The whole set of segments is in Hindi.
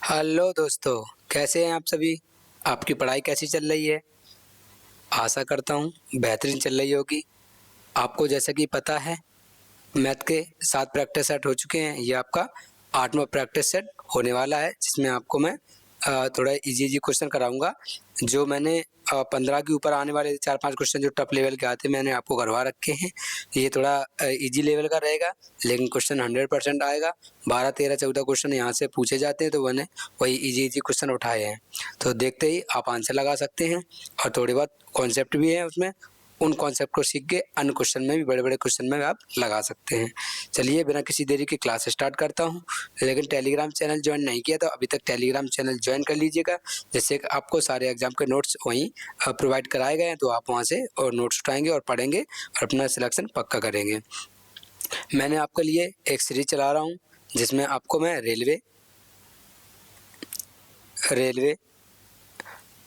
हेलो दोस्तों, कैसे हैं आप सभी। आपकी पढ़ाई कैसी चल रही है। आशा करता हूँ बेहतरीन चल रही होगी। आपको जैसा कि पता है, मैथ के 7 प्रैक्टिस सेट हो चुके हैं। ये आपका 8वां प्रैक्टिस सेट होने वाला है, जिसमें आपको मैं थोड़ा इजी इजी क्वेश्चन कराऊंगा। जो मैंने 15 के ऊपर आने वाले 4-5 क्वेश्चन जो टफ लेवल के आते मैंने आपको करवा रखे हैं। ये थोड़ा इजी लेवल का रहेगा, लेकिन क्वेश्चन 100% आएगा। 12, 13, 14 क्वेश्चन यहाँ से पूछे जाते हैं, तो मैंने वही इजी इजी क्वेश्चन उठाए हैं। तो देखते ही आप आंसर लगा सकते हैं, और थोड़ी बहुत कॉन्सेप्ट भी है उसमें। उन कॉन्सेप्ट को सीख के अन्य क्वेश्चन में भी, बड़े बड़े क्वेश्चन में भी आप लगा सकते हैं। चलिए बिना किसी देरी की क्लास स्टार्ट करता हूं। लेकिन टेलीग्राम चैनल ज्वाइन नहीं किया तो अभी तक टेलीग्राम चैनल ज्वाइन कर लीजिएगा, जिससे कि आपको सारे एग्जाम के नोट्स वहीं प्रोवाइड कराए गए हैं। तो आप वहां से और नोट्स उठाएंगे और पढ़ेंगे और अपना सिलेक्शन पक्का करेंगे। मैंने आपके लिए एक सीरीज चला रहा हूँ, जिसमें आपको मैं रेलवे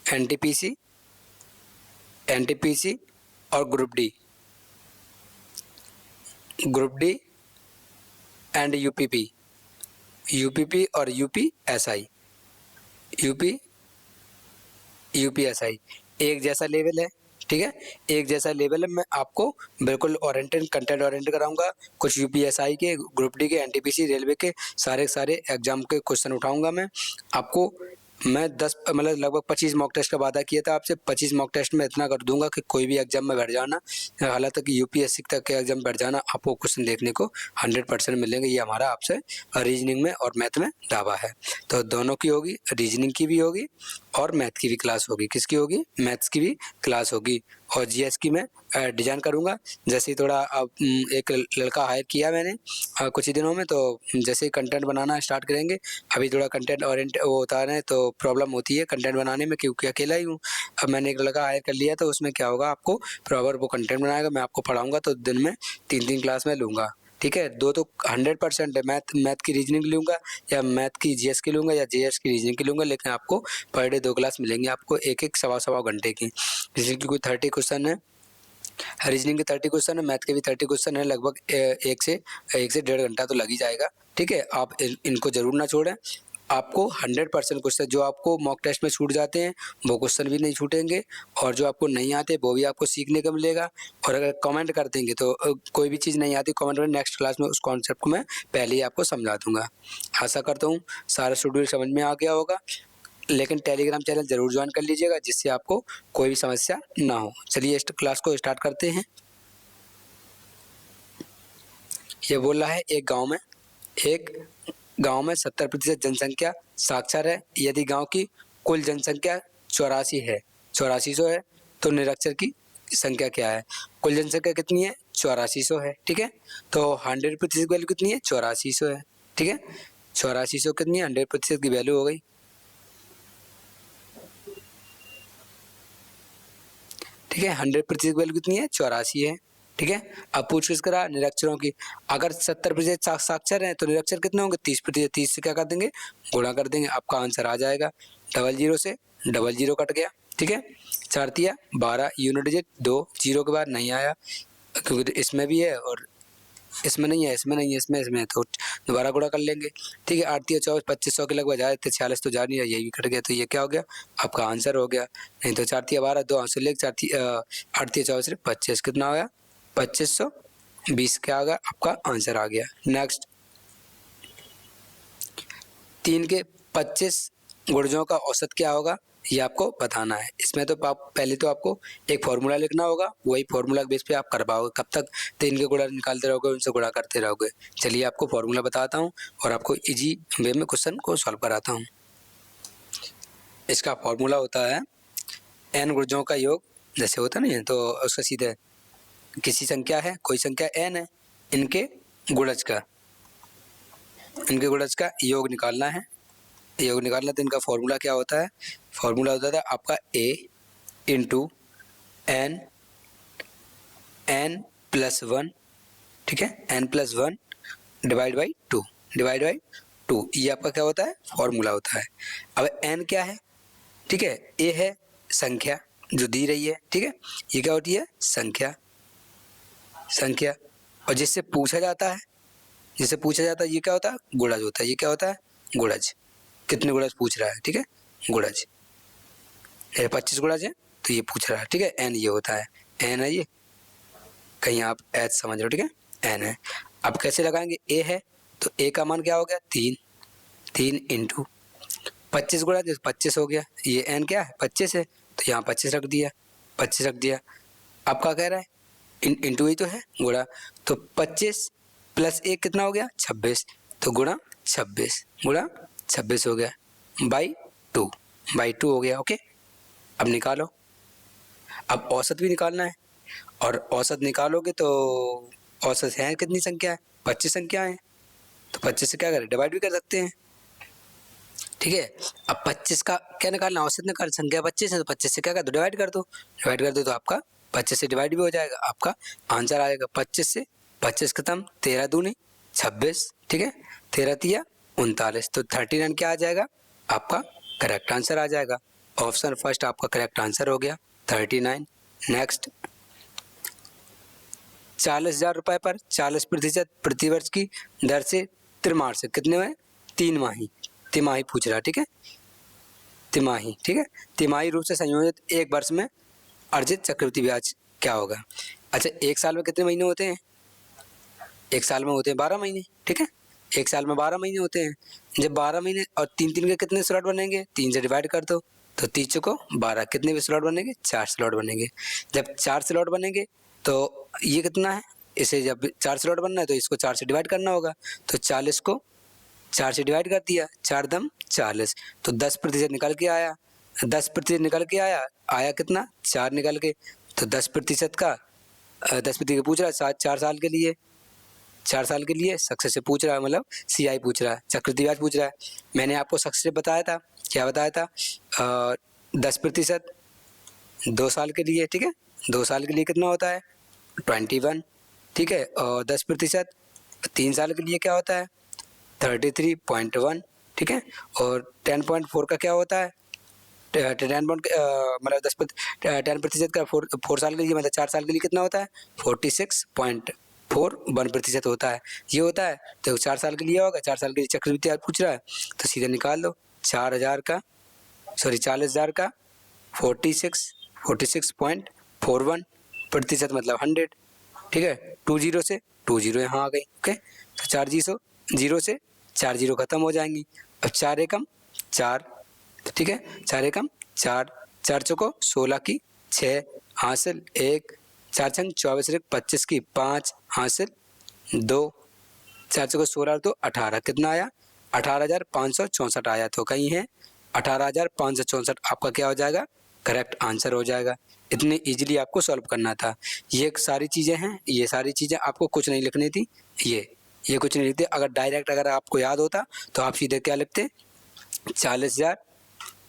एनटीपीसी और ग्रुप डी एंड यूपीपी और यूपीएसआई एक जैसा लेवल है। ठीक है, एक जैसा लेवल है। मैं आपको बिल्कुल ओरिएंटेड, कंटेंट ओरिएंटेड कराऊंगा। कुछ यूपीएसआई के, ग्रुप डी के, एनटीपीसी, रेलवे के सारे सारे एग्जाम के क्वेश्चन उठाऊंगा मैं आपको। मैं 10 मतलब लगभग 25 मॉक टेस्ट का वादा किया था आपसे। 25 मॉक टेस्ट में इतना कर दूंगा कि कोई भी एग्जाम में बैठ जाना, हालांकि यूपीएससी तक के एग्जाम बैठ जाना, आपको क्वेश्चन देखने को 100% मिलेंगे। ये हमारा आपसे रीजनिंग में और मैथ में दावा है। तो दोनों की होगी, रीजनिंग की भी होगी और मैथ की भी क्लास होगी। किसकी होगी? मैथ्स की भी क्लास होगी। और जीएस की मैं डिजाइन करूंगा। जैसे ही थोड़ा अब एक लड़का हायर किया मैंने कुछ ही दिनों में, तो जैसे ही कंटेंट बनाना स्टार्ट करेंगे। अभी थोड़ा कंटेंट ओरिएंट वो होता है तो प्रॉब्लम होती है कंटेंट बनाने में, क्योंकि अकेला ही हूँ। अब मैंने एक लड़का हायर कर लिया, तो उसमें क्या होगा, आपको प्रॉपर वो कंटेंट बनाएगा, मैं आपको पढ़ाऊंगा। तो दिन में 3-3 क्लास में लूँगा। ठीक है, दो तो 100% है। मैथ की रीजनिंग लूँगा, या मैथ की जीएस की लूँगा, या जीएस की रीजनिंग की लूँगा। लेकिन आपको पर डे 2 क्लास मिलेंगी, आपको एक एक सवा घंटे की। रीजनिंग की कोई 30 क्वेश्चन है, रीजनिंग के 30 क्वेश्चन है, मैथ के भी 30 क्वेश्चन है। लगभग एक से 1.5 घंटा तो लग ही जाएगा। ठीक है, आप इनको जरूर ना छोड़ें। आपको 100% क्वेश्चन जो आपको मॉक टेस्ट में छूट जाते हैं, वो क्वेश्चन भी नहीं छूटेंगे। और जो आपको नहीं आते, वो भी आपको सीखने को मिलेगा। और अगर कमेंट कर देंगे तो कोई भी चीज़ नहीं आती कमेंट में, नेक्स्ट क्लास में उस कॉन्सेप्ट को मैं पहले ही आपको समझा दूंगा। आशा करता हूँ सारा शेड्यूल समझ में आ गया होगा। लेकिन टेलीग्राम चैनल जरूर ज्वाइन कर लीजिएगा, जिससे आपको कोई भी समस्या ना हो। चलिए इस क्लास को स्टार्ट करते हैं। ये बोल रहा है, एक गांव में 70% जनसंख्या साक्षर है। यदि गांव की कुल जनसंख्या 8400 है, तो निरक्षर की संख्या क्या है? कुल जनसंख्या कितनी है? 8400 है। ठीक है, तो 100% वैल्यू कितनी है? 8400 है। ठीक है, 8400 कितनी है? 100% की वैल्यू हो गई। ठीक है, 100% वैल्यू कितनी है? 84 है। ठीक है, अब पूछ किस करा? निरक्षरों की। अगर 70% साक्षर है, तो निरक्षर कितने होंगे? 30%। 30 से क्या कर देंगे? गुणा कर देंगे। आपका आंसर आ जाएगा। 00 से 00 कट गया। ठीक है, 4×3 = 12 यूनिट डिजिट। 2 जीरो के बाद नहीं आया, क्योंकि इसमें भी है और इसमें नहीं है, इसमें है, तो दोबारा गुणा कर लेंगे। ठीक है, 8×3 = 24, 2500 के लगभग जा रहे थे, 46 तो जा नहीं रहा, यही भी कट गया। तो ये क्या हो गया? आपका आंसर हो गया। नहीं तो 4×3 = 12, 2 आंसर ले, 8×3 = 24, 25 कितना हो गया? 2520 क्या आ गया? आपका आंसर आ गया। नेक्स्ट, 3 के 25 गुणजों का औसत क्या होगा, ये आपको बताना है। इसमें तो पहले तो आपको एक फॉर्मूला लिखना होगा, वही फॉर्मूला के बेस पे आप कर पाओगे। कब तक 3 के गुणा निकालते रहोगे, उनसे गुणा करते रहोगे। चलिए आपको फॉर्मूला बताता हूँ और आपको इजी वे में क्वेश्चन को सॉल्व कराता हूँ। इसका फॉर्मूला होता है n गुणजों का योग। जैसे होता नहीं है, तो उसका सीधे किसी संख्या है, कोई संख्या n है, इनके गुणज का योग निकालना है। योग निकालना, तो इनका फॉर्मूला क्या होता है? फॉर्मूला होता था आपका a × n+1। ठीक है, n+1 डिवाइड बाई 2। ये आपका क्या होता है? फॉर्मूला होता है। अब n क्या है? ठीक है, a है संख्या जो दी रही है। ठीक है, ये क्या होती है? संख्या। और जिससे पूछा जाता है, ये क्या होता है? गुणज होता है। ये क्या होता है? गुणज। कितने गुणज पूछ रहा है, ठीक है, गुणज। 25 गुणज है तो ये पूछ रहा है, ठीक है। एन ये होता है, एन है ये, कहीं आप एच समझ लो, ठीक है, एन है। अब कैसे लगाएंगे, ए है तो ए का मान क्या हो गया 3, 3 इंटू 25 गुणा 25 हो गया, ये एन क्या है 25 है तो यहाँ 25 रख दिया, 25 रख दिया। अब क्या कह रहा है इंटू ही तो है, गुणा, तो 25 प्लस 1 कितना हो गया 26, तो गुणा 26, गुणा 26 हो गया बाई 2 हो गया, ओके। अब निकालो, अब औसत भी निकालना है, और औसत निकालोगे तो औसत है कितनी संख्या है, 25 संख्या है, तो 25 से क्या करें डिवाइड भी कर सकते हैं, ठीक है। अब 25 का क्या निकालना, औसत निकाल, संख्या 25 है तो 25 से क्या कर दो डिवाइड कर दो, डिवाइड कर दो तो आपका 25 से डिवाइड भी हो जाएगा, आपका आंसर आएगा 25 से 25 खत्म, 13 दूनी 26, ठीक है, 13 तिया 39, तो 39 क्या आ जाएगा आपका करेक्ट आंसर आ जाएगा। ऑप्शन फर्स्ट आपका करेक्ट आंसर हो गया 39। नेक्स्ट, 40,000 रुपये पर 40% प्रतिवर्ष की दर से त्रिमासिक कितने में 3 माही, तिमाही पूछ रहा, ठीक है, तिमाही, ठीक है, तिमाही रूप से संयोजित एक वर्ष में अर्जित चक्रवृद्धि ब्याज क्या होगा। अच्छा, एक साल में कितने महीने होते हैं, एक साल में होते हैं 12 महीने, ठीक है, एक साल में 12 महीने होते हैं। जब 12 महीने और 3 के कितने स्लॉट बनेंगे, 3 से डिवाइड कर दो तो 30 को 12, कितने भी स्लॉट बनेंगे 4 स्लॉट बनेंगे। जब 4 स्लॉट बनेंगे तो ये कितना है, इसे जब 4 स्लॉट बनना है तो इसको 4 से डिवाइड करना होगा, तो 40 को 4 से डिवाइड कर दिया, 4 दम 40, तो 10% निकल के आया, 10% निकल के आया कितना 4 निकल के, तो 10% का 10% पूछ रहा है 4 साल के लिए, 4 साल के लिए सक्सेस से पूछ रहा है, मतलब CI पूछ रहा है, चक्रवृद्धि ब्याज पूछ रहा है। मैंने आपको सक्सेस से बताया था, क्या बताया था 10% 2 साल के लिए, ठीक है, 2 साल के लिए कितना होता है 21, ठीक है, और 10% 3 साल के लिए क्या होता है 33.1, ठीक है, और 10.4 का क्या होता है मतलब 10% का 4 साल के लिए, मतलब 4 साल के लिए कितना होता है 46.41% होता है, ये होता है। तो 4 साल के लिए होगा, 4 साल के लिए चक्रवृद्धि ब्याज पूछ रहा है तो सीधे निकाल दो, 40,000 का 46.41% मतलब 100, ठीक है, 20 से 20 यहाँ आ गई, ओके, तो 4 जीरो से 4 जीरो खत्म हो जाएंगी। अब 4 एकम 4, ठीक है, 4 एकम 4, 4 चौको 16 की 6 हासिल 1, 4 छंग 24 25 की 5 हासिल 2, 4 चौको 16 तो 18, कितना आया 18,564 आया, तो कहीं है 18,564 आपका क्या हो जाएगा करेक्ट आंसर हो जाएगा। इतने इजीली आपको सॉल्व करना था। ये सारी चीज़ें हैं, ये सारी चीज़ें आपको कुछ नहीं लिखनी थी, ये कुछ नहीं लिखते। अगर डायरेक्ट अगर आपको याद होता तो आप सीधे क्या लिखते 40,000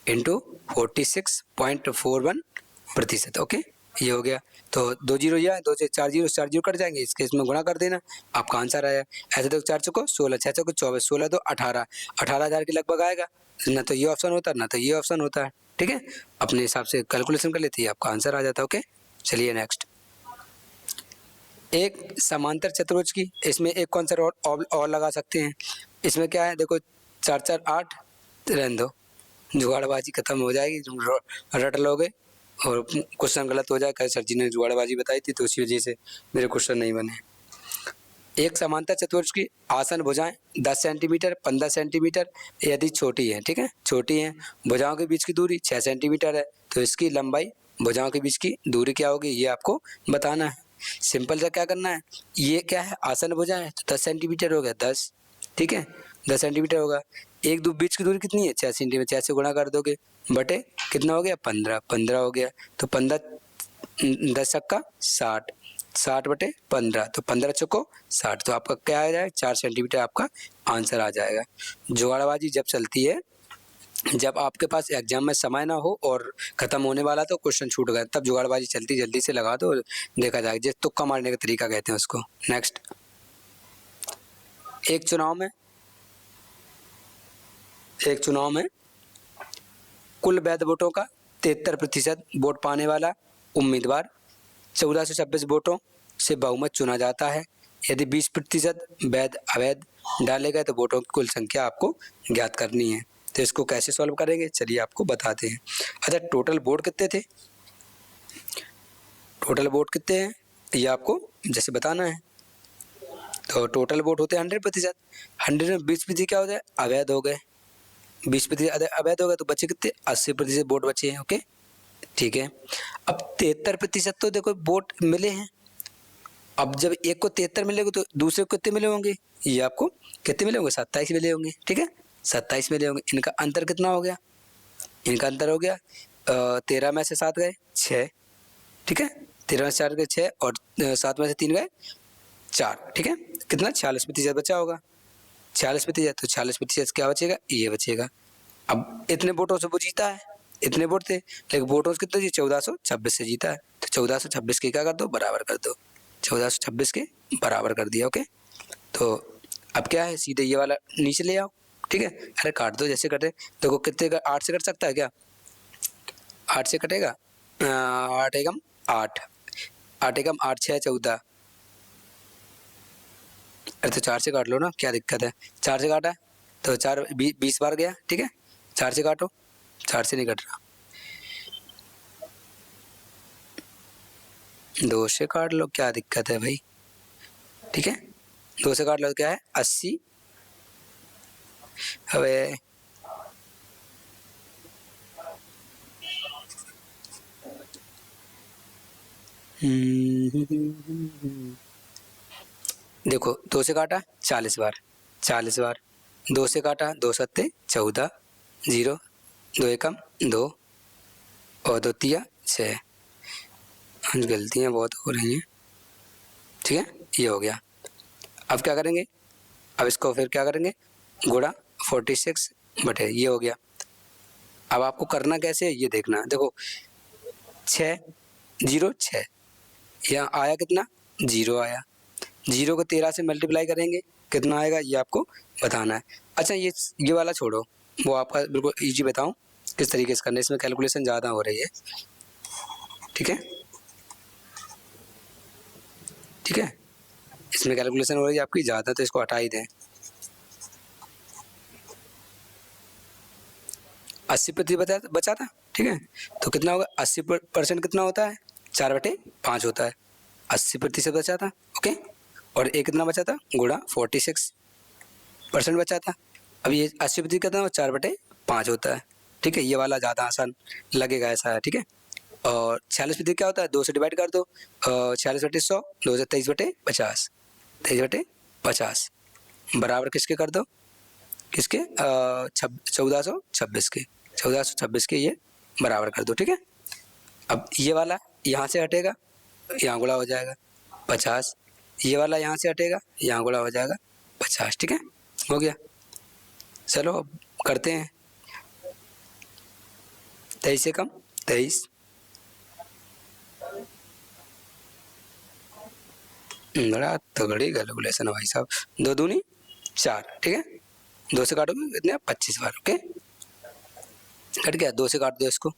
इंटू 46.41%, ओके, ये हो गया। तो 2 जीरो ये है, 2 से 4 जीरो कट जाएंगे, इसके इसमें गुणा कर देना, आपका आंसर आया। ऐसे तो 4 चौको 16, 6 चौको 24, 16 तो 18,000 के लगभग आएगा, ना तो ये ऑप्शन होता ना तो ये ऑप्शन होता है, ठीक है, अपने हिसाब से कैलकुलेशन कर लेती है, आपका आंसर आ जाता है, ओके। चलिए नेक्स्ट, एक समांतर चतुर्भुज की, इसमें एक कौन सा और लगा सकते हैं, इसमें क्या है देखो 4 4 8, रहने दो, जुगाड़बाजी खत्म हो जाएगी, रट लोगे और क्वेश्चन गलत हो जाए, सर जी ने जुगाड़बाजी बताई थी तो उसी वजह से मेरे क्वेश्चन नहीं बने। एक समांतर चतुर्भुज की आसन भुजाएं 10 सेंटीमीटर 15 सेंटीमीटर यदि छोटी है, ठीक है, छोटी है, भुजाओं के बीच की दूरी 6 सेंटीमीटर है, तो इसकी लंबाई भुजाओं के बीच की दूरी क्या होगी ये आपको बताना है। सिंपल सा क्या करना है, ये क्या है आसन भुजाएं तो 10 सेंटीमीटर हो गया 10, ठीक है, 10 सेंटीमीटर होगा, एक दो बीच की दूरी कितनी है 6 सेंटीमीटर, 6 से गुणा कर दोगे बटे कितना हो गया 15, 15 हो गया, तो 15 10 का 60, 60 बटे 15, तो 15 चौको 60, तो आपका क्या आ जाएगा 4 सेंटीमीटर आपका आंसर आ जाएगा। जुगाड़बाजी जब चलती है, जब आपके पास एग्जाम में समय ना हो और खत्म होने वाला तो क्वेश्चन छूट गया, तब जुगाड़बाजी चलती, जल्दी से लगा दो, देखा जाएगा, जिस तुक्का मारने का तरीका कहते हैं उसको। नेक्स्ट, एक चुनाव में कुल वैध वोटों का 73% वोट पाने वाला उम्मीदवार 1426 वोटों से बहुमत चुना जाता है। यदि 20% वैध अवैध डाले गए तो वोटों की कुल संख्या आपको ज्ञात करनी है। तो इसको कैसे सॉल्व करेंगे चलिए आपको बताते हैं। अच्छा टोटल बोर्ड कितने थे, टोटल बोर्ड कितने हैं ये आपको जैसे बताना है। तो टोटल बोर्ड होते हैं 100%, 100 में 20% क्या हो जाए अवैध हो गए, 20% अवैध हो गए तो बचे कितने 80% बोर्ड बचे हैं। ओके ठीक है। अब 73% तो देखो बोर्ड मिले हैं, अब जब एक को 73 मिलेगा तो दूसरे को कितने मिले होंगे, ये आपको कितने मिले होंगे 27 मिले होंगे। ठीक है 27 मिले होंगे, इनका अंतर कितना हो गया, इनका अंतर हो गया 13 में से 7 गए 6। ठीक है 13 में से 4 गए 6 और 7 में से 3 गए 4। ठीक है कितना 46% बचा होगा, 46%। तो 46% क्या बचेगा ये बचेगा। अब इतने वोटों से वो जीता है, इतने वोट थे लेकिन वोटों से कितने जी 1426 से जीता है, तो 1426 के क्या कर दो बराबर कर दो, 1426 के बराबर कर दिया। ओके तो अब क्या है सीधे ये वाला नीचे ले आओ। ठीक है अरे काट दो जैसे कटे, देखो कितने का 8 से कट सकता है क्या, 8 से कटेगा 8 एकम 8, 8 एकम 8 6 14, अरे तो 4 से काट लो ना क्या दिक्कत है, 4 से काटा है तो 4 20 बार गया। ठीक है 4 से काटो, 4 से नहीं कट रहा, 2 से काट लो क्या दिक्कत है भाई। ठीक है 2 से काट लो क्या है 80। अबे देखो 2 से काटा 40 बार, 40 बार, 2 से काटा 2 सत्ते 14, 0 2 एकम 2 और 2 तिया 6, गलतियाँ बहुत हो रही हैं। ठीक है ये हो गया। अब क्या करेंगे, अब इसको फिर क्या करेंगे गुणा 46 बटे ये हो गया। अब आपको करना कैसे है ये देखना, देखो 6 0 6, यहाँ आया कितना 0 आया, 0 को 13 से मल्टीप्लाई करेंगे कितना आएगा ये आपको बताना है। अच्छा ये वाला छोड़ो, वो आपका बिल्कुल ईजी बताऊँ किस तरीके से करना है, इसमें कैलकुलेशन ज़्यादा हो रही है। ठीक है ठीक है इसमें कैलकुलेशन हो रही है आपकी ज़्यादा, तो इसको हटा ही दें। 80% बचा था। ठीक है तो कितना होगा 80% कितना होता है 4/5 होता है, 80% बचा था। ओके और एक कितना बचा था गुणा 46% बचा था। अब ये 80% कितना हो 4/5 होता है। ठीक है ये वाला ज़्यादा आसान लगेगा ऐसा है। ठीक है और 46% क्या होता है 2 से डिवाइड कर दो, 46/100 2 से 23/50, 23/50 बराबर किसके कर दो, किसके 1426 के, 1426 के ये बराबर कर दो। ठीक है अब ये वाला यहाँ से हटेगा यहाँ गुणा हो जाएगा 50, ये वाला यहाँ से हटेगा यहाँ गुणा हो जाएगा 50। ठीक है हो गया। चलो अब करते हैं 23 से कम 23, बड़ा तगड़ी कैलकुलेशन है भाई साहब, 2 दूनी 4। ठीक है 2 से काटोगे कितने 25 बार। ओके कट गया, 2 से काट दो इसको।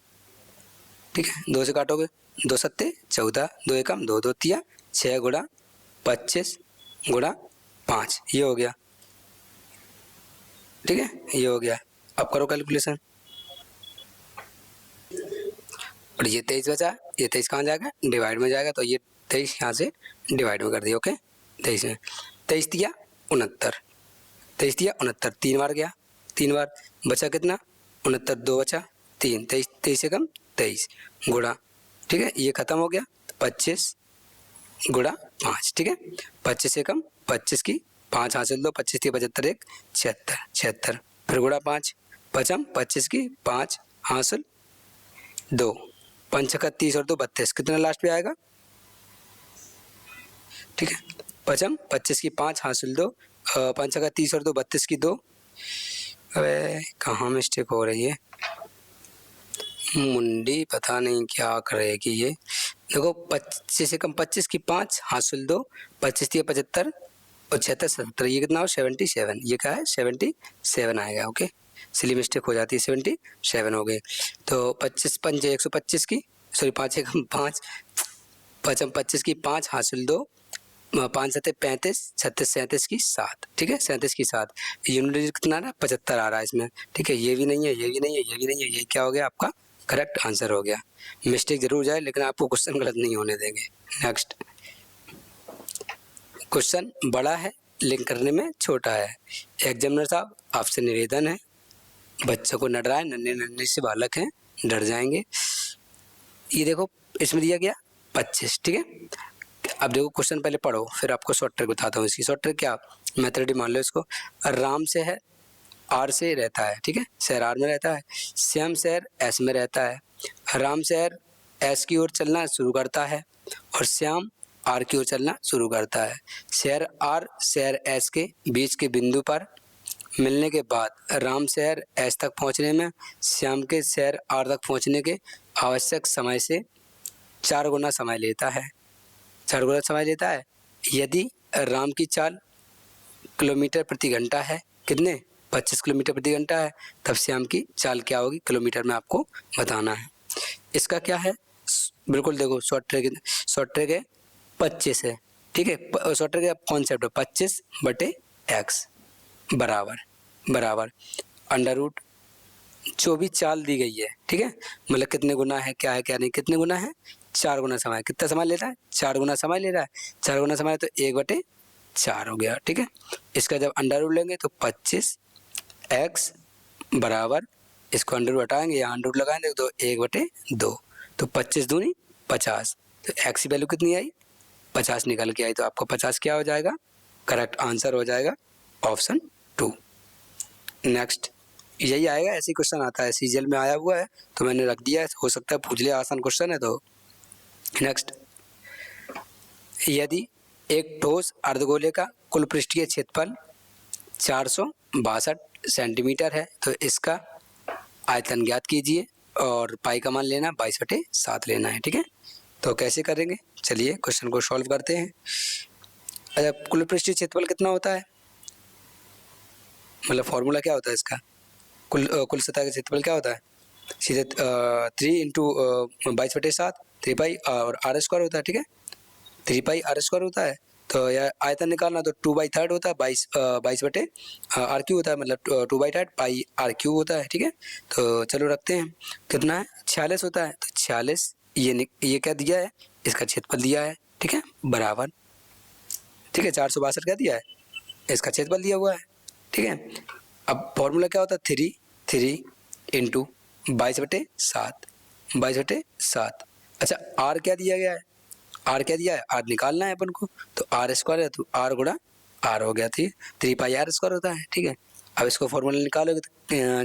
ठीक है 2 से काटोगे 2 सत्ते 14, 2 एकम 2 2 तिया 6 गुणा 25 गुणा 5 ये हो गया। ठीक है ये हो गया। अब करो कैलकुलेशन, और ये 23 बचा, ये 23 कहाँ जाएगा डिवाइड में जाएगा, तो ये 23 यहाँ से डिवाइड में कर दिया। ओके 23 में 23 तिया 69, 23 तिया 69 3 बार गया, 3 बार बचा कितना 69, 2 बचा 3, 23 से कम 23 गुणा। ठीक है ये खत्म हो गया 25 गुणा 5। ठीक है 25 से कम 25 की 5 हासिल दो, 25 की 75 1 76 76 फिर गुणा 5 पचम 25 की 5 हासिल 2 5 का 30 और 2 32 कितना लास्ट पे आएगा। ठीक है पचम 25 की 5 हासिल 2 5 का 30 और 2 32 की 2, अबे कहाँ मिस्टेक हो रही है मुंडी पता नहीं क्या करेगी ये। देखो 25 से कम 25 की 5 हासिल 2 25 की 75 और 76 77 ये कितना हो 77, ये क्या है 77 आएगा। ओके सिली मिस्टेक हो जाती है 77 हो गए। तो 25 पंजे 125 की सॉरी 5 एकम 5 पचम 25 की 5 हासिल 2 5 सत्ते 35, 36 37 की 7, ठीक है, 37 की 7। यूनिट डिजिट कितना आ रहा है, 75 आ रहा है इसमें, ठीक है। ये भी नहीं है, ये भी नहीं है, ये भी नहीं है, ये क्या हो गया आपका करेक्ट आंसर हो गया। मिस्टेक जरूर जाए लेकिन आपको क्वेश्चन गलत नहीं होने देंगे। नेक्स्ट क्वेश्चन बड़ा है लिंक करने में छोटा है। एग्जामिनर साहब आपसे निवेदन है, बच्चों को न डराएं, नन्हे नन्हे से बालक हैं, डर जाएंगे। ये देखो इसमें दिया गया 25, ठीक है। अब देखो क्वेश्चन पहले पढ़ो फिर आपको शॉर्ट ट्रिक बताता हूँ। इसकी शॉर्ट ट्रिक क्या, मेथड मान लो इसको। राम से है आर से रहता है, ठीक है, शहर आर में रहता है। श्याम शहर एस में रहता है। राम शहर एस की ओर चलना शुरू करता है और श्याम आर की ओर चलना शुरू करता है। शहर आर शहर एस के बीच के बिंदु पर मिलने के बाद राम शहर एस तक पहुंचने में श्याम के शहर आर तक पहुंचने के आवश्यक समय से 4 गुना समय लेता है। 4 गुना समय लेता है। यदि राम की चाल किलोमीटर प्रति घंटा है, कितने 25 किलोमीटर प्रति घंटा है, तब श्याम की चाल क्या होगी किलोमीटर में आपको बताना है। इसका क्या है, बिल्कुल देखो शॉर्ट ट्रिक है 25 है, ठीक है। शॉर्ट ट्रिक का कॉन्सेप्ट है 25 बटे एक्स बराबर अंडर रूट जो भी चाल दी गई है, ठीक है, मतलब कितने गुना है, क्या है क्या नहीं, कितने गुना है 4 गुना समय। कितना समय लेता है 4 गुना समय ले रहा है। 4 गुना समय तो 1/4 हो गया, ठीक है। इसका जब अंडर रूट लेंगे तो 25 एक्स बराबर, इसको अंडर रूट हटाएंगे यहाँ अंडर रूट लगाएंगे तो 1/2, तो 25 दूनी 50, तो एक्स की वैल्यू कितनी आई 50 निकल के आई। तो आपको 50 क्या हो जाएगा करेक्ट आंसर हो जाएगा ऑप्शन 2। नेक्स्ट यही आएगा, ऐसे क्वेश्चन आता है, सीजीएल में आया हुआ है तो मैंने रख दिया है, हो सकता है पूछ लिया, आसान क्वेश्चन है। तो नेक्स्ट, यदि एक ठोस अर्धगोले का कुल पृष्ठीय क्षेत्रफल 462 सेंटीमीटर है तो इसका आयतन ज्ञात कीजिए और पाई का मान लेना 22/7 लेना है, ठीक है। तो कैसे करेंगे, चलिए क्वेश्चन को सॉल्व करते हैं। अच्छा, कुल पृष्ठीय क्षेत्रफल कितना होता है, मतलब फॉर्मूला क्या होता है इसका, कुल सतह का क्षेत्रफल क्या होता है, सीधे 3 इंटू 22/7 3 पाई और आर स्क्वायर होता है, ठीक है, 3 पाई आर स्क्वायर होता है। तो यह आयतन निकालना तो 2/3 होता है, 22 बटे आर क्यू होता है, मतलब 2/3 पाई आर क्यू होता है, ठीक है। तो चलो रखते हैं, कितना है 46 होता है, तो 46 ये क्या दिया है इसका क्षेत्रफल दिया है, ठीक है, बराबर, ठीक है, 462 क्या दिया है इसका क्षेत्रफल दिया हुआ है, ठीक है। अब फॉर्मूला क्या होता है 3 इंटू 22/7। अच्छा आर क्या दिया गया है, आर क्या दिया है, आर निकालना है अपन को, तो आर स्क्वायर है तो आर गुणा आर हो गया थी, 3 पाई आर स्क्वायर होता है, ठीक है। अब इसको फॉर्मूला निकालोगे तो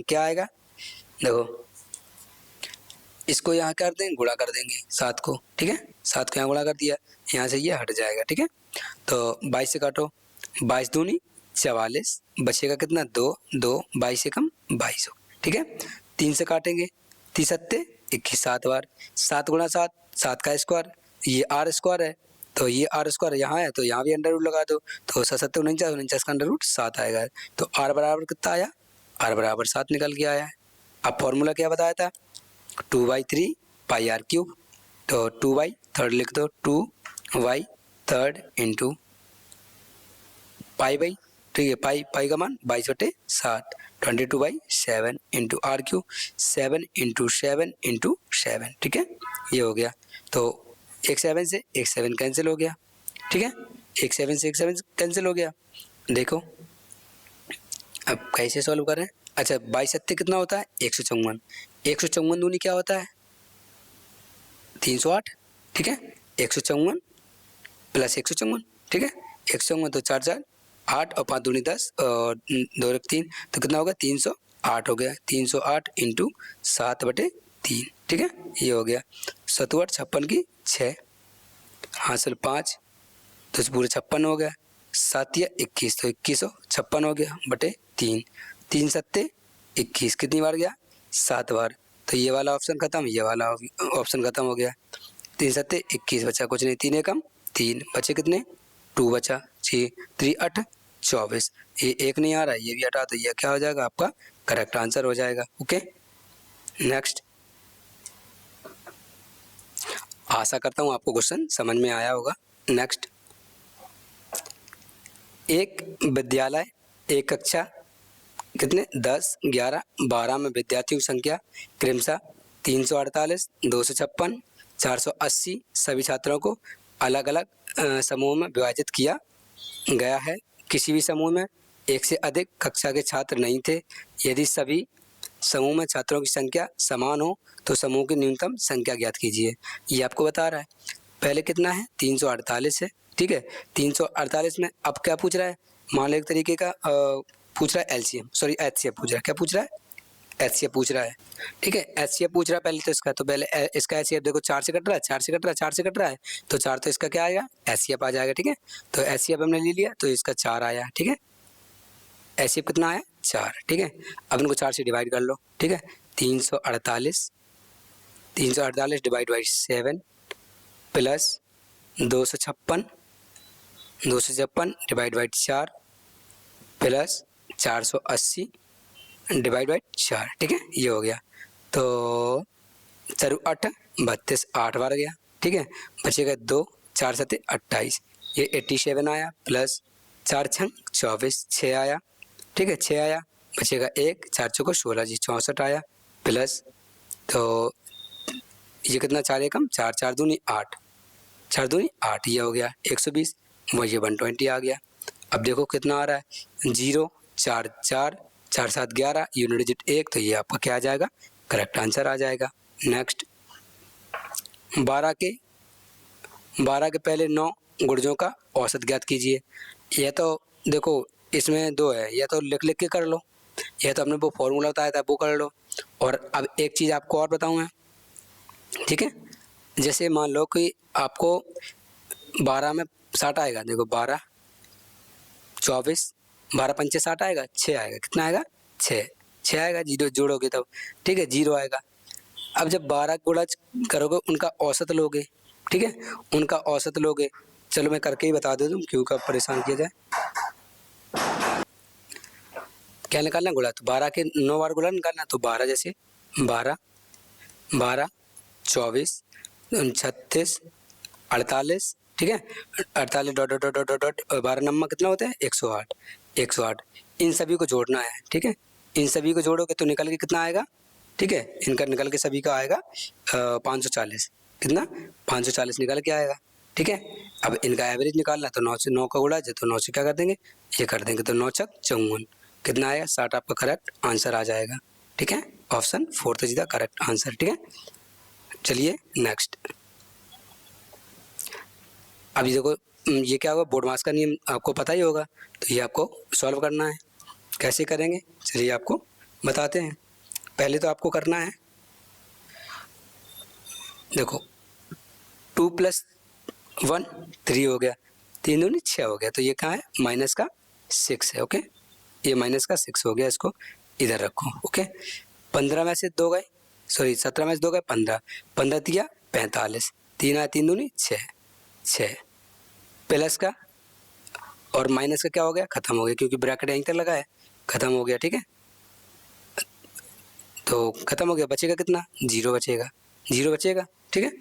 क्या आएगा, देखो इसको यहाँ कर देंगे गुणा कर देंगे 7 को, ठीक है, 7 को यहाँ गुणा कर दिया, यहाँ से ये हट जाएगा, ठीक है। तो 22 से काटो, 22 दूनी 44, बचेगा कितना 2 22 से कम 22 हो, ठीक है। 3 से काटेंगे, 3 सत्ते 21, 7 बार 7 गुणा 7, 7 का स्क्वायर, ये आर स्क्वायर है तो ये आर स्क्वायर यहाँ है तो यहाँ भी अंडर रूट लगा दो, तो 7 49 49 का अंडर रूट 7 आएगा, तो आर बराबर कितना आया, आर बराबर 7 निकल के आया है। अब फॉर्मूला क्या बताया था 2/3 पाई आर क्यूब, तो 2/3 लिख दो, 2/3 इंटू पाई बाई, ठीक है, पाई का मान 22/7, 22/7 into R Q 7 into 7 into 7, ठीक है, ये हो गया। तो एक 7 से एक 7 कैंसिल हो गया, ठीक है, एक 7 से एक 7 कैंसिल हो गया। देखो अब कैसे सॉल्व करें, अच्छा 22 सत्ते कितना होता है 154, 154 दूनी क्या होता है 308, ठीक है, 154 प्लस 154, ठीक है, 154 तो 4 4 8 और 5 दूनी 10 और 2 1 3, तो कितना होगा 308 हो गया, 308 इंटू 7/3, ठीक है, ये हो गया। 7 8 56 की 6 हासिल 5, तो पूरे 56 हो गया, 7 या 21 तो 2156 हो गया बटे 3, 3 सत्ते 21 कितनी बार गया 7 बार, तो ये वाला ऑप्शन खत्म, ये वाला ऑप्शन खत्म हो गया। 3 सत्ते 21 बचा कुछ नहीं, 3 एकम 3 बचे कितने 2 बचा 6 3 8 24, ये एक नहीं आ रहा है ये भी हटा, तो ये क्या हो जाएगा आपका करेक्ट आंसर हो जाएगा। ओके नेक्स्ट, आशा करता हूँ आपको क्वेश्चन समझ में आया होगा। नेक्स्ट, एक विद्यालय, एक कक्षा, कितने 10, 11, 12 में विद्यार्थियों की संख्या क्रमशः 348, 256, 480 सभी छात्रों को अलग अलग समूह में विभाजित किया गया है। किसी भी समूह में एक से अधिक कक्षा के छात्र नहीं थे। यदि सभी समूह में छात्रों की संख्या समान हो तो समूह की न्यूनतम संख्या ज्ञात कीजिए। ये आपको बता रहा है। पहले कितना है 348 है, ठीक है। 348 में अब क्या पूछ रहा है, मान लो एक तरीके का पूछ रहा है एलसीएम, सॉरी एचसीएफ पूछ रहा है। क्या पूछ रहा है, एचसीएफ पूछ रहा है, ठीक है। एचसीएफ पूछ रहा है पहले तो इसका, तो पहले इसका एचसीएफ देखो 4 से कट रहा है, 4 से कट रहा है, 4 से कट रहा है, तो 4 तो इसका क्या आएगा, एचसीएफ आ जाएगा, ठीक है। तो एचसीएफ हमने ले लिया तो इसका 4 आया, ठीक है। एचसीएफ कितना आया 4, ठीक है। अब इनको 4 से डिवाइड कर लो, ठीक है। 348 divide by 7 plus 256 divide by 4 plus 480 divide by 4, ठीक है। ये हो गया। तो 4 8 32, 8 बार गया, ठीक है। बचेगा 2, 4 7 28, ये 87 आया प्लस 4 6 24, 6 आया, ठीक है, 6 आया। बचेगा 1, 4 चौको 16 जी 64 आया प्लस, तो ये कितना 4 एकम 4, 4 दूनी 8, 4 दूनी 8, ये हो गया 120, वही 120 आ गया। अब देखो कितना आ रहा है 0 4 4 4 7 11, यूनिट डिजिट 1, तो ये आपका क्या आ जाएगा, करेक्ट आंसर आ जाएगा। नेक्स्ट 12 के पहले 9 गुणजों का औसत ज्ञात कीजिए। यह तो देखो इसमें 2 है, यह तो लिख लिख के कर लो, यह तो आपने वो फॉर्मूला बताया था वो कर लो। और अब एक चीज़ आपको और बताऊँ मैं, ठीक है। जैसे मान लो कि आपको 12 में 60 आएगा, देखो 12 24, 12 पंचे 60 आएगा, 6 आएगा, कितना आएगा 6 आएगा, 0 जोड़ोगे तब, ठीक है, 0 आएगा। अब जब 12 गुणा करोगे उनका औसत लोगे, ठीक है, उनका औसत लोगे। चलो मैं करके ही बता देता हूँ क्यों का परेशान किया जाए। क्या निकालना गुणा, तो 12 के 9 बार गुणा निकालना, तो 12 जैसे 12 12 24 36 48, ठीक है, 48 dot dot dot dot dot 12 number कितना होता है 108, 108। इन सभी को जोड़ना है, ठीक है। इन सभी को जोड़ोगे तो निकल के कितना आएगा, ठीक है, इनका निकल के सभी का आएगा 540, कितना 540 निकल के आएगा, ठीक है। अब इनका एवरेज निकालना, तो 9 से 9 का गुणा, तो 9 से क्या कर देंगे, ये कर देंगे, तो 9 छक 54, कितना आएगा 60, आपका करेक्ट आंसर आ जाएगा, ठीक है। Option 4 is the correct answer, ठीक है। चलिए नेक्स्ट। अभी देखो ये क्या होगा, बोर्ड मास का नियम आपको पता ही होगा, तो ये आपको सॉल्व करना है। कैसे करेंगे चलिए आपको बताते हैं। पहले तो आपको करना है, देखो 2 + 1 3 हो गया, 3 दूनी 6 हो गया, तो ये कहाँ है माइनस का 6 है, ओके। ये माइनस का 6 हो गया, इसको इधर रखो, ओके। 15 में से 2 गए, सॉरी 17 में से 2 गए 15, 15 दिया 45, 3 आया 3 दूनी 6 प्लस का और माइनस का क्या हो गया, खत्म हो गया, क्योंकि ब्रैकेट यहीं तक लगा है, खत्म हो गया, ठीक है। तो खत्म हो गया, बचेगा कितना 0 बचेगा, 0 बचेगा, ठीक है।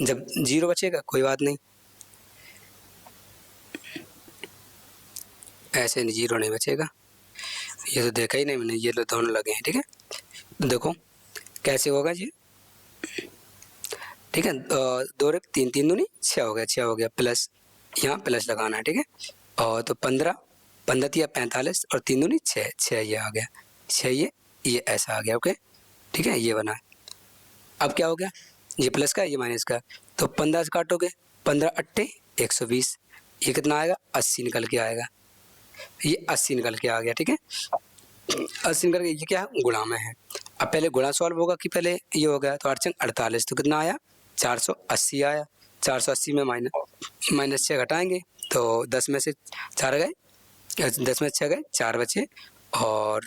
जब 0 बचेगा कोई बात नहीं, ऐसे नहीं 0 नहीं बचेगा, ये तो देखा ही नहीं मैंने, ये दोनों लगे हैं, ठीक है। देखो कैसे होगा ये, ठीक है, 2 × 3 3 दूनी 6 हो गया, 6 हो गया, प्लस यहाँ प्लस लगाना है, ठीक है। और तो 15 दिया 45 और 3 दूनी 6 ये आ गया, 6 ये ऐसा आ गया, ओके, ठीक है, ये बना। अब क्या हो गया, ये प्लस का ये माइनस का, तो 15 से काटोगे 15 × 8 120, ये कितना आएगा 80 निकल के आएगा, ये 80 निकल के आ गया, ठीक है। 80 निकल के ये क्या गुणा में है। अब पहले गुणा सॉल्व होगा कि पहले ये हो गया, तो 8 × 48, तो कितना आया 480 आया, 480 में माइनस 6 घटाएंगे, तो 10 में से 4 गए, 10 में 6 गए 4 बचे, और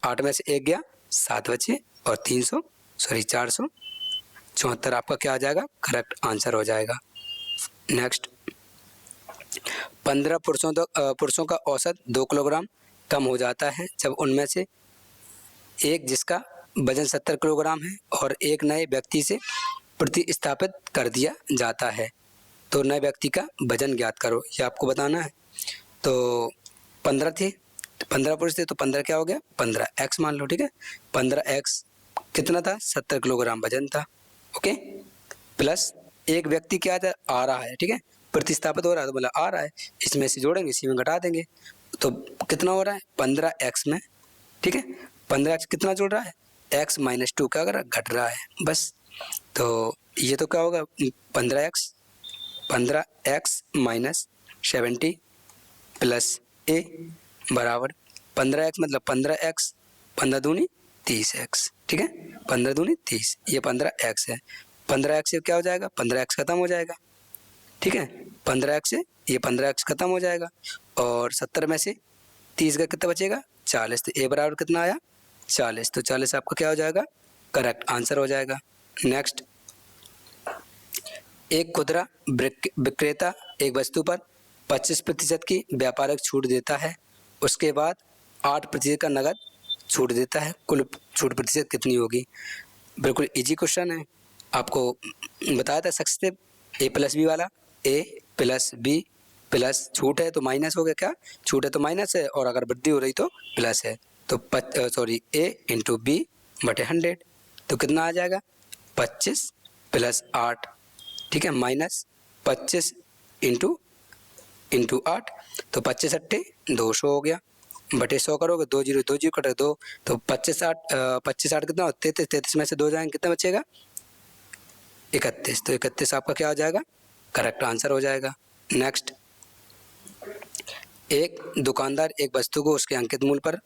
8 में से 1 गया 7 बचे, और 474 आपका क्या आ जाएगा, करेक्ट आंसर हो जाएगा। नेक्स्ट 15 पुरुषों का औसत 2 किलोग्राम कम हो जाता है जब उनमें से एक जिसका वजन 70 किलोग्राम है और एक नए व्यक्ति से प्रतिस्थापित कर दिया जाता है, तो नए व्यक्ति का वजन ज्ञात करो, ये आपको बताना है। तो 15 थे, 15 पुरुष थे, तो 15 क्या हो गया, 15x मान लो, ठीक है। 15x कितना था, 70 किलोग्राम वजन था, ओके। प्लस एक व्यक्ति क्या था, आ रहा है, ठीक है, प्रतिस्थापित हो रहा है, तो बोला आ रहा है, इसमें से जोड़ेंगे, इसी में घटा देंगे, तो कितना हो रहा है 15x में, ठीक है। 15x कितना जोड़ रहा है, x माइनस 2 क्या कर रहा है, घट रहा है, बस। तो ये तो क्या होगा 15x माइनस 70 प्लस a बराबर 15x मतलब 15x, 15 दूनी 30x, ठीक है, 15 दूनी 30, ये 15x है, 15x से क्या हो जाएगा, 15x खत्म हो जाएगा, ठीक है, 15x से ये 15x खत्म हो जाएगा, और 70 में से 30 का कितना बचेगा, 40, तो a बराबर कितना आया, 40, तो 40 आपका क्या हो जाएगा, करेक्ट आंसर हो जाएगा। नेक्स्ट, एक खुदरा विक्रेता एक वस्तु पर 25% की व्यापारिक छूट देता है, उसके बाद 8% का नगद छूट देता है, कुल छूट प्रतिशत कितनी होगी। बिल्कुल इजी क्वेश्चन है, आपको बताया था सक्सेसिव a प्लस बी वाला, a प्लस बी प्लस छूट है तो माइनस हो गया, क्या छूट है तो माइनस है, और अगर वृद्धि हो रही तो प्लस है, तो a इंटू बी बटे 100, तो कितना आ जाएगा 25 प्लस 8, ठीक है, माइनस 25 इंटू 8, तो 25 अट्ठे 200 हो गया, बटे 100 करोगे, 2 जीरो 2 जीरो कटे 2, तो 25 8 कितना, 33, 33 में से 2 जाएंगे, कितना बचेगा 31, तो 31 आपका क्या हो जाएगा, करेक्ट आंसर हो जाएगा। नेक्स्ट, एक दुकानदार एक वस्तु को उसके अंकित मूल्य पर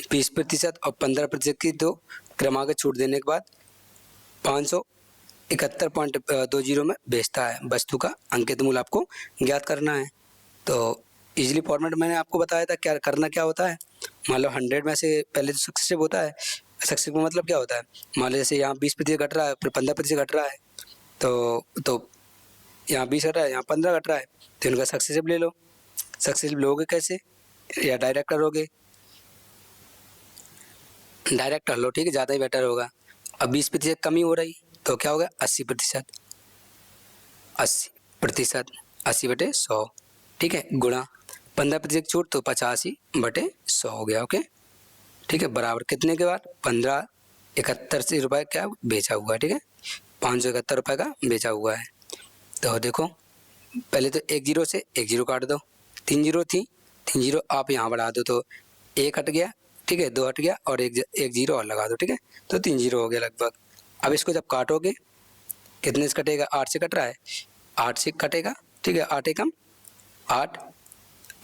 20% और 15% की दो क्रमागत छूट देने के बाद 571.20 में बेचता है, वस्तु का अंकित मूल्य आपको ज्ञात करना है। तो इजीली फॉर्मेट मैंने आपको बताया था, क्या करना क्या होता है, मान लो 100 में से पहले तो सक्सेसिव होता है, सक्सेसिव का मतलब क्या होता है, मान लो जैसे यहाँ 20% घट रहा है, फिर 15% घट रहा है, तो यहाँ 20 घट रहा है, यहाँ 15 घट रहा है, तो इनका सक्सेसिव ले लो। सक्सेसिव लोगे कैसे, या डायरेक्ट करोगे, डायरेक्ट कर लो, ठीक है, ज़्यादा ही बेटर होगा। अब 20% कमी हो रही, तो क्या होगा 80%, 80%, 80/100, ठीक है, गुणा 15% छूट, तो 85/100 हो गया, ओके, ठीक है, बराबर कितने के बाद 1571 रुपये क्या बेचा हुआ है, ठीक है, 571 रुपये का बेचा हुआ है। तो देखो पहले तो एक जीरो से एक जीरो काट दो, 3 जीरो थी, 3 जीरो आप यहाँ बढ़ा दो, तो 1 हट गया, ठीक है, 2 हट गया, और एक जीरो और लगा दो, ठीक है, तो 3 जीरो हो गया लगभग। अब इसको जब काटोगे कितने से कटेगा, 8 से कट रहा है, 8 से कटेगा, ठीक है, 8 एकम 8,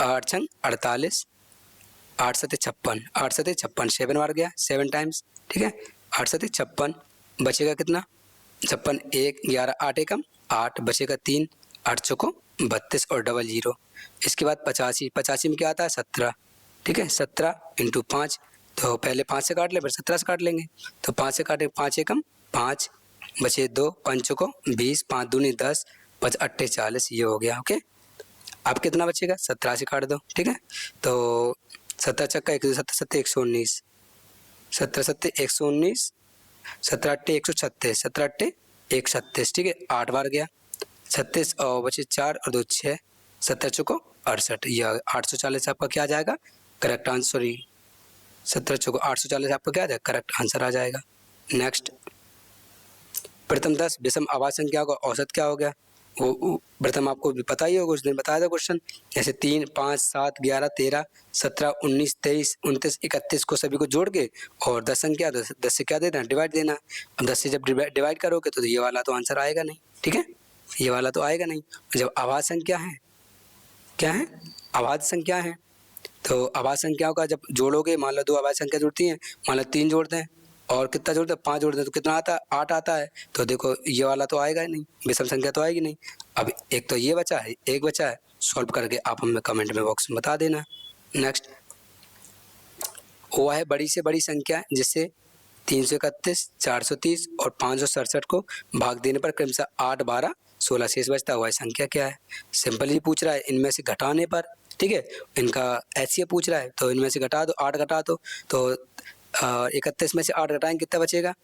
8 छंग 48, 8 सते 56, 8 सते 56, 7 मार गया 7 टाइम्स, ठीक है, 8 सते 56, बचेगा कितना 56, 1 11, 8 एकम 8, बचेगा 3, 8 चौको 32 और डबल जीरो। इसके बाद 85, 85 में क्या आता है 17, ठीक है, 17 इंटू 5, तो पहले 5 से काट ले, फिर 17 से काट लेंगे, तो 5 से काटे 5 एकम 5, बचे 2, 5 चौको 20, 5 दूनी 10, 5 अट्ठे 40, ये हो गया, ओके। अब कितना बचेगा 17 से काट दो, ठीक है, तो 17 चक्का 1 7 7 119, 17 7 119, 17 अट्ठे 136, 17 अट्ठे 136, ठीक है, 8 बार गया 36, और बचे 4 और 2 6, 17 चौको 68, यह 840 आपका क्या आ जाएगा, करेक्ट आंसर, सॉरी 17 चौको 840 आपका क्या आ जाएगा, करेक्ट आंसर आ जाएगा। नेक्स्ट, प्रथम 10 विषम आवाज संख्या का औसत क्या हो गया, वो प्रथम आपको भी पता ही होगा, उस दिन बताया था क्वेश्चन, जैसे 3 5 7 11 13 17 19 23 29 31 को सभी को जोड़ के और 10 संख्या 10 से क्या देना, डिवाइड देना। अब 10 से जब डिवाइड करोगे तो ये वाला तो आंसर आएगा नहीं, ठीक है, ये वाला तो आएगा नहीं। जब आवाज संख्या है, क्या है, आवाज संख्या है, तो आवाज संख्याओं का जब जोड़ोगे, मान लो 2 आवाज संख्या जुड़ती हैं, मान लो 3 जोड़ते हैं, और कितना जोड़ते हैं 5 जोड़ते हैं, तो कितना आता है 8 आता है, तो देखो ये वाला तो आएगा ही नहीं, विषम संख्या तो आएगी नहीं। अब एक तो ये बचा है, एक बचा है, सॉल्व करके आप हमें कमेंट में बॉक्स में बता देना। नेक्स्ट, वो है बड़ी से बड़ी संख्या जिससे 331, 430 और 567 को भाग देने पर क्रमशः 8 12 16 शेष बचता हुआ संख्या क्या है। सिंपल ही पूछ रहा है, इनमें से घटाने पर, ठीक है, इनका ऐसे पूछ रहा है, तो इनमें से घटा दो, 8 घटा दो, तो 31 में से 8 घटाएंगे कितना बचेगा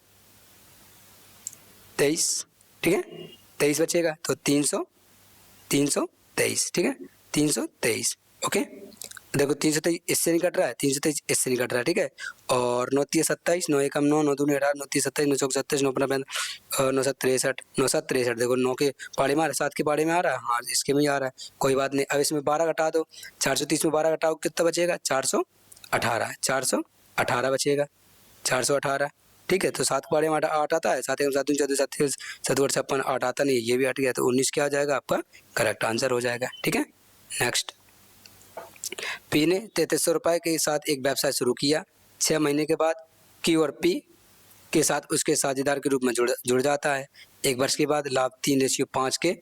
23, ठीक है, 23 बचेगा, तो 323, ठीक है, 323, ओके। देखो 323 इससे नहीं कट रहा है, 323 इससे नहीं कट रहा है, ठीक है। और 9×3 = 27, 9×1 = 9, 9×2 = 18, 9×3 = 27, 9×4 = 37, 9×5 = 9×7 = 63, 9×7 = 63। देखो 9 के पाड़े में आ रहा है, 7 के पाड़े में आ रहा है, हाँ इसके में ही आ रहा है, कोई बात नहीं। अब इसमें 12 घटा दो, 430 में 12 घटाओ कितना बचेगा, 418, 418 बचेगा, 418, ठीक है। तो 7 के पाड़े में 8 आता है, 7 × 7 = 14, 7 × 7 = 56, 8 आता नहीं है, ये भी हट गया, तो 19 क्या हो जाएगा आपका करेक्ट आंसर हो जाएगा, ठीक है। नेक्स्ट, पी ने 3300 रुपये के साथ एक व्यवसाय शुरू किया। 6 महीने के बाद क्यू और पी के साथ उसके साझेदार के रूप में जुड़ जाता है। 1 वर्ष के बाद लाभ 3:5 के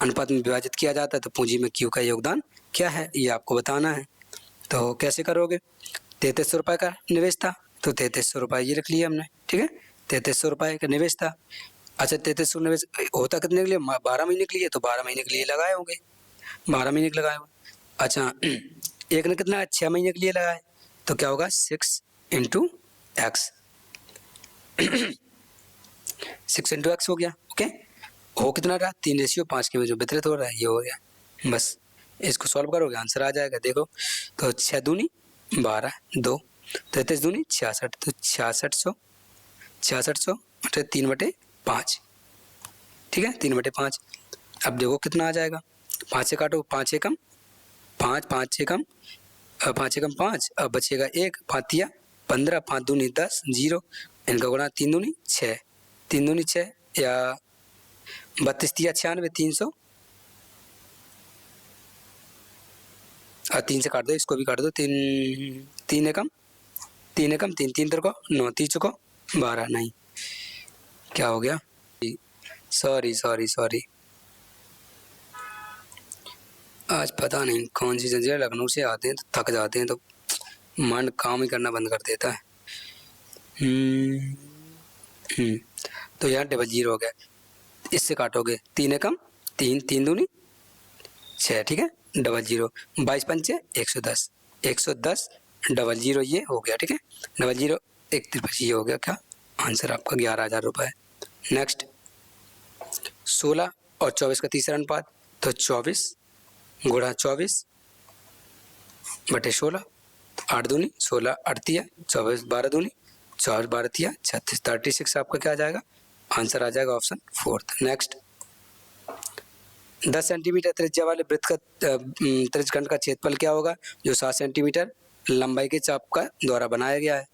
अनुपात में विभाजित किया जाता है। तो पूंजी में क्यू का योगदान क्या है, ये आपको बताना है। तो कैसे करोगे, 3300 रुपये का निवेश था, तो 3300 रुपये ये रख लिया हमने, ठीक है। 3300 रुपये का निवेश था। अच्छा, 3300 निवेश होता कितने के लिए, 12 महीने के लिए, तो 12 महीने के लिए लगाए होंगे, 12 महीने के लगाए होंगे। अच्छा, एक ने कितना 6 महीने के लिए लगाए, तो क्या होगा 6 × x, 6 × x हो गया, ओके। हो कितना रहा, 3:5 के में जो वितरित हो रहा है ये हो गया। बस इसको सॉल्व करोगे आंसर आ जाएगा। देखो तो 6 दूनी 12, 2 33 दूनी 66, तो 6600 मतलब 3/5, ठीक है, 3/5। अब देखो कितना आ जाएगा, 5 से काटो, 5 एकम 5, 5 एकम 5, अब बचेगा 1, 5 तिया 15, 5 दूनी 10, 0, इनका गुणा 3 दूनी 6, 3 दूनी 6 या 32 तिया 96, 300, और 3 से काट दो, इसको भी काट दो, 3 एकम 3 3 को 9, 3 को 12, नहीं क्या हो गया, सॉरी आज पता नहीं कौन सी जंजीरें, लखनऊ से आते हैं तो थक जाते हैं, तो मन काम ही करना बंद कर देता है। तो यहाँ 00 हो गया, इससे काटोगे 3 एकम 3, 3 दूनी 6, ठीक है, 00, 22 पंचे 110, 110 00 ये हो गया, ठीक है, 00 1 53 ये हो गया, क्या आंसर आपका 11,000 रुपये। नेक्स्ट, 16 और 24 का तीसरा अनुपात, तो 24 गुणा 24 बटे 16, 8 दूनी 16, 8 तिया 24, 12 दूनी 24, 12 तिया 36, 36 आपका क्या आ जाएगा, आंसर आ जाएगा ऑप्शन 4। नेक्स्ट, 10 सेंटीमीटर त्रिज्या वाले वृत्त का त्रिज्यखंड का क्षेत्रफल क्या होगा, जो 7 सेंटीमीटर लंबाई के चाप का द्वारा बनाया गया है।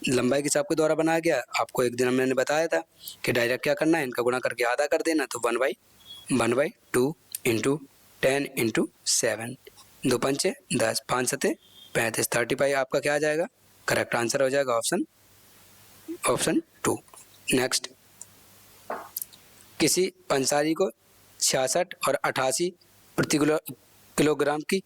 लंबाई के चाप के द्वारा बनाया गया, आपको एक दिन मैंने बताया था कि डायरेक्ट क्या करना है, इनका गुणा करके आधा कर देना, तो 1/2 × 10 × 7, 2 पंचे 10, 5 सते 35, 35 आपका क्या आ जाएगा, करेक्ट आंसर हो जाएगा ऑप्शन 2। नेक्स्ट, किसी पंसारी को 66 और 88 प्रति किलोग्राम की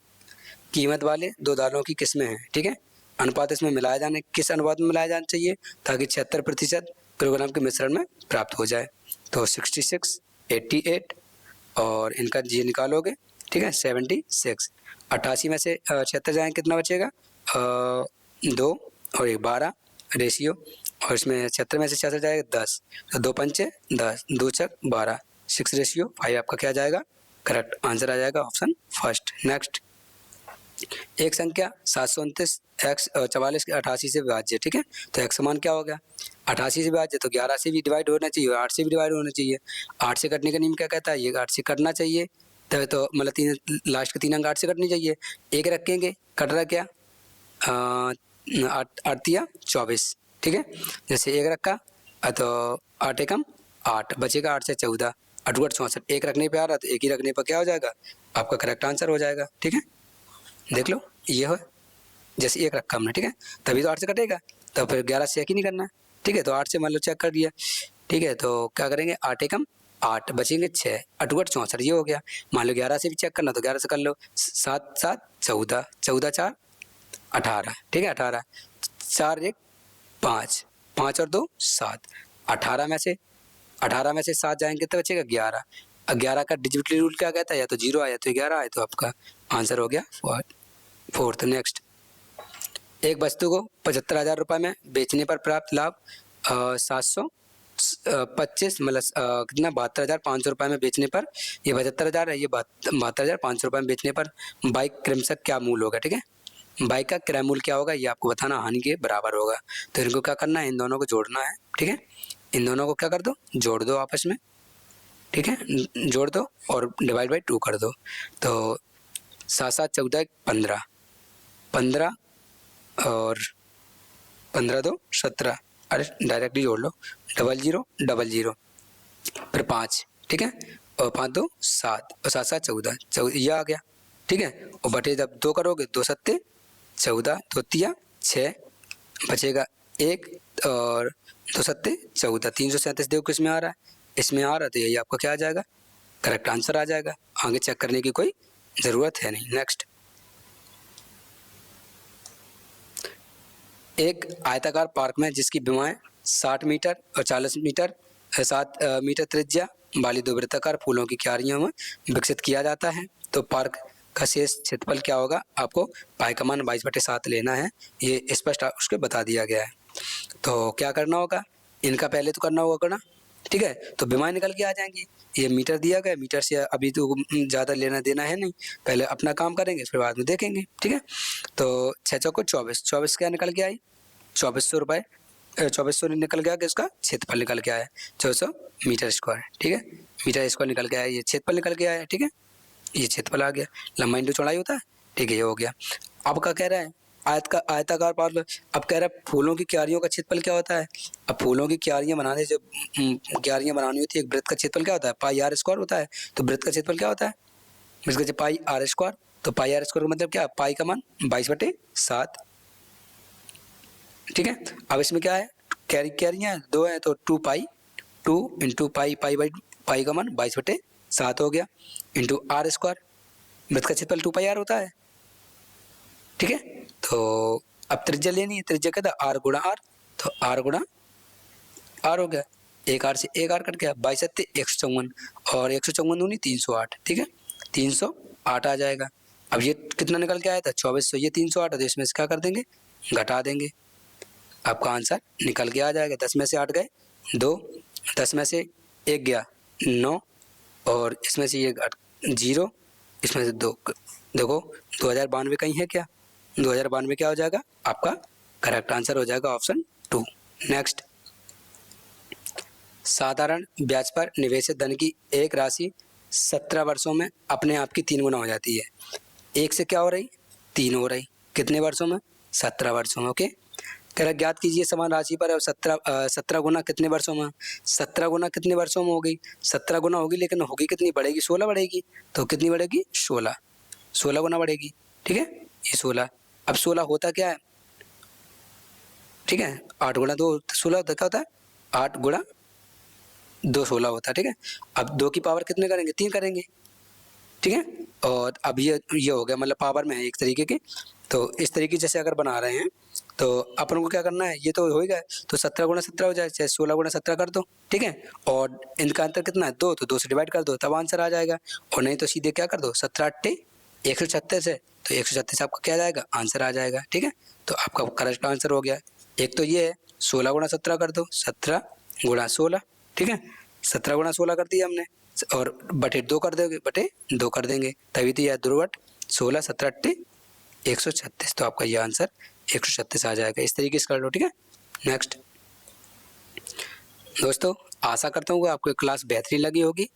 कीमत वाले 2 दालों की किस्में हैं, ठीक है। अनुपात इसमें मिलाया जाने, किस अनुपात में मिलाया जाना चाहिए, ताकि 76% किलोग्राम के मिश्रण में प्राप्त हो जाए। तो 66, 88 और इनका जी निकालोगे, ठीक है, 76, 88 में से 76 जाएँ कितना बचेगा, 2 और 1 12 रेशियो, और इसमें 76 में से 66 जाएगा 10, तो 2 पंचे 10, 2 छक 12, 6:5 आपका क्या आ जाएगा, करेक्ट आंसर आ जाएगा ऑप्शन फर्स्ट। नेक्स्ट, एक संख्या 729 x 44 के 88 से विभाज्य, ठीक है, तो x समान क्या हो गया, 88 से विभाज्य, तो 11 से भी डिवाइड होना चाहिए, 8 से भी डिवाइड होना चाहिए। 8 से कटने का नियम क्या कहता है, ये 8 से कटना चाहिए, तो मतलब 3 लास्ट के 3 अंक 8 से कटनी चाहिए। एक रखेंगे, कट रहा क्या, 8 तिया 24, ठीक है, जैसे एक रखा तो 8 एकम 8 बचेगा, 8 से 14, 8 × 64, एक रखने पे आ रहा, तो एक ही रखने पर क्या हो जाएगा, आपका करेक्ट आंसर हो जाएगा, ठीक है। देख लो ये हो, जैसे एक रखा हमने, ठीक है, तभी तो 8 से कटेगा, तो फिर 11 से चेक ही नहीं करना है, ठीक है, तो 8 से मान लो चेक कर दिया, ठीक है, तो क्या करेंगे, 8 एकम 8 बचेंगे 6, 8 × 64 ये हो गया। मान लो 11 से भी चेक करना, तो 11 से कर लो, 7 7 14, 14 4 18, ठीक है, 18 4 1 5, 5 और 2 7, 18 में से 7 जाएंगे तो बचेगा 11। 11 का डिजिटली रूल क्या कहता है, या तो 0 आया तो 11 आया, तो आपका आंसर हो गया 4th। नेक्स्ट, एक वस्तु को 75,000 रुपये में बेचने पर प्राप्त लाभ 725 मतलब कितना 72,500 रुपये में बेचने पर, ये 75,000 है, ये 72,500 रुपये में बेचने पर बाइक क्रमशः क्या मूल्य होगा, ठीक है, बाइक का किराया मूल्य क्या होगा ये आपको बताना हानि के बराबर होगा। तो इनको क्या करना है, इन दोनों को जोड़ना है, ठीक है। इन दोनों को क्या कर दो, जोड़ दो आपस में, ठीक है, जोड़ दो और डिवाइड बाई 2 कर दो। तो 7 7 14 15, 15 और 15 2 17, अरे डायरेक्टली जोड़ लो, 0 0 0 0 फिर 5, ठीक है, और 5 2 7 और 7 7 14, ये आ गया, ठीक है। और बटे जब 2 करोगे, 2 सत्ते 14, 2 तिया 6, बचेगा 1 और 2 सत्ते 14, 337 देखो किस में आ रहा है, इसमें आ रहा है, तो यही आपका क्या आ जाएगा, करेक्ट आंसर आ जाएगा। आगे चेक करने की कोई ज़रूरत है नहीं। नेक्स्ट, एक आयताकार पार्क में जिसकी विमाएं 60 मीटर और 40 मीटर 7 मीटर त्रिज्या वाली दो वृत्ताकार फूलों की क्यारियों में विकसित किया जाता है, तो पार्क का शेष क्षेत्रफल क्या होगा, आपको पाई का मान 22/7 लेना है, ये स्पष्ट उसके बता दिया गया है। तो क्या करना होगा, इनका पहले तो करना होगा ना, ठीक है। तो विमाएं निकल के आ जाएंगी, ये मीटर दिया गया, मीटर से अभी तो ज़्यादा लेना देना है नहीं, पहले अपना काम करेंगे फिर बाद में देखेंगे, ठीक है। तो 6 चौको 24, 24 क्या निकल के आई, 2400 रुपये, 2400 निकल गया कि इसका क्षेत्रफल निकल के आया 2400 मीटर स्क्वायर, ठीक है, मीटर स्क्वायर निकल के आया, ये क्षेत्रफल निकल के आया, ठीक है, ये क्षेत्रफल आ गया, लंबाई इंटू चौड़ाई होता है, ठीक है, ये हो गया। अब क्या कह रहा है, आयताकार पार्क, अब कह रहा है फूलों की क्यारियों का क्षेत्रफल क्या होता है। अब फूलों की क्यारियां बनाने से क्यारियां बनानी होती है, एक वृत्त का क्षेत्रफल क्या होता है, पाई आर स्क्वायर होता है, तो वृत्त का क्षेत्रफल क्या होता है, वृत्त का पाई आर स्क्वायर, तो पाई आर स्क्वायर का मतलब क्या, पाई का मान 22/7, ठीक है। अब इसमें क्या है, क्यारियां 2 है, तो 2 पाई, 2 इंटू पाई, पाई का मान 22/7 हो गया, इंटू आर स्क्वायर, वृत्त का क्षेत्रफल 2 पाई आर होता है, ठीक है। तो अब त्रिज्या लेनी है, त्रिज्या कहता है आर गुणा आर, तो आर गुणा आर हो गया, एक आर से एक आर कट गया, 22 सत्ते 154 और 154 दूनी 308, ठीक है, 308 आ जाएगा। अब ये कितना निकल के आया था 2400, ये 308 है, तो इसमें से क्या कर देंगे, घटा देंगे, आपका आंसर निकल के आ जाएगा। 10 में से 8 गए 2, 10 में से 1 गया 9 और इसमें से ये 0, इसमें से 2, देखो 2092 कहीं है क्या, 2092 क्या हो जाएगा, आपका करेक्ट आंसर हो जाएगा ऑप्शन 2। नेक्स्ट, साधारण ब्याज पर निवेशित धन की एक राशि 17 वर्षों में अपने आप की 3 गुना हो जाती है, एक से क्या हो रही 3 हो रही, कितने वर्षों में, 17 वर्षों में, ओके। कह रहा ज्ञात कीजिए समान राशि पर 17 गुना कितने वर्षों में, 17 गुना कितने वर्षों में होगी, 17 गुना होगी, लेकिन होगी कितनी, बढ़ेगी 16 बढ़ेगी, तो कितनी बढ़ेगी 16 गुना बढ़ेगी, ठीक है, ये 16। अब 16 होता क्या है, ठीक है, 8 गुणा 2 16 होता, क्या होता है 8 गुणा 2 16 होता है, ठीक है। अब 2 की पावर कितने करेंगे, 3 करेंगे, ठीक है। और अब ये हो गया, मतलब पावर में है एक तरीके के, तो इस तरीके जैसे अगर बना रहे हैं तो अपन को क्या करना है, ये तो हो ही गया, तो 17 गुणा 17 हो जाए, चाहे 16 गुणा 17 कर दो, ठीक है, और इनका अंतर कितना है 2, तो 2 से डिवाइड कर दो, तब आंसर आ जाएगा, और नहीं तो सीधे क्या कर दो 17 8 136 है, तो 136 आपका क्या जाएगा, आंसर आ जाएगा, ठीक है। तो आपका करेक्ट आंसर हो गया। एक तो ये है 16 गुणा 17 कर दो, 17 गुणा 16, ठीक है, 17 गुणा 16 कर दिया हमने, और बटे 2 कर दोगे, बटे 2 कर देंगे, तभी तो यह 2/16 17 8 136, तो आपका यह आंसर 136 आ जाएगा। इस तरीके से कर लो, ठीक है। नेक्स्ट दोस्तों, आशा करता हूँ कि आपको क्लास बेहतरीन लगी होगी,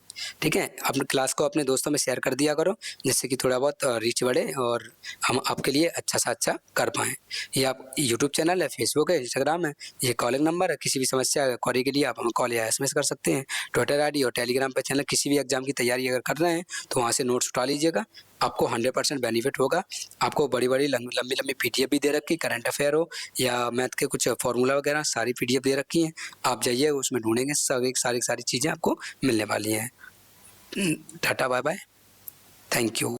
ठीक है। अपने क्लास को अपने दोस्तों में शेयर कर दिया करो, जिससे कि थोड़ा बहुत रीच बढ़े और हम आपके लिए अच्छा सा अच्छा कर पाएँ। ये आप यूट्यूब चैनल है, फेसबुक है, इंस्टाग्राम है, ये कॉलिंग नंबर है, किसी भी समस्या क्वेरी के लिए आप हमें कॉल या SMS कर सकते हैं। ट्विटर ID और टेलीग्राम पर चैनल, किसी भी एग्जाम की तैयारी अगर कर रहे हैं तो वहाँ से नोट्स उठा लीजिएगा, आपको 100% बेनिफिट होगा। आपको बड़ी बड़ी लंबी PDF भी दे रखी, करंट अफेयर हो या मैथ के कुछ फॉर्मूला वगैरह सारी PDF दे रखी हैं, आप जाइए उसमें ढूंढेंगे, सारी चीज़ें आपको मिलने वाली हैं। Tata bye bye, thank you.